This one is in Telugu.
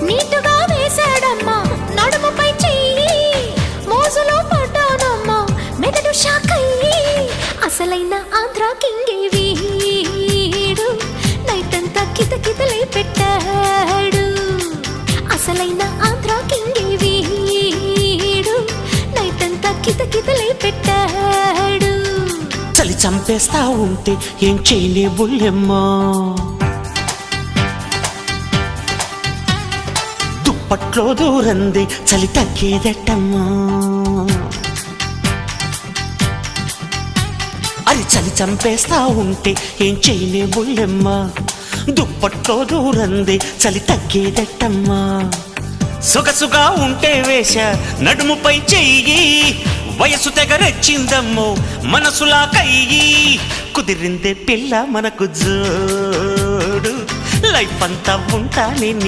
నీటుగా వేశాడమ్మా నడుముపై చెయ్యి మోజులో పడ్డానమ్మా మెదడు షాకయ్యి అసలైన ఆంధ్ర కింగే వీడు నైట్ అంతా కితకితలే పెట్టాడు అసలైన ఆంధ్ర కింగే వీడు నైట్ అంతా కితకితలే పెట్టాడు చలి చంపేస్తా ఉంటే ఏం చేయలే బుల్లెమ్మా దుప్పట్లో దూరంది చలి తగ్గేదట్టమ్మా అది చలి చంపేస్తా ఉంటే ఏం చేయలే బుల్లెమ్మా దుప్పట్లో దూరంది చలి తగ్గేదట్టమ్మా సొగసుగా ఉంటే వేష నడుముపై చెయ్యి వయసు తెగరెచ్చిందమ్మో మనసులా కయ్యి కుదిరిందే పిల్ల మనకు జోడు లైఫ్ అంతా ఉంటా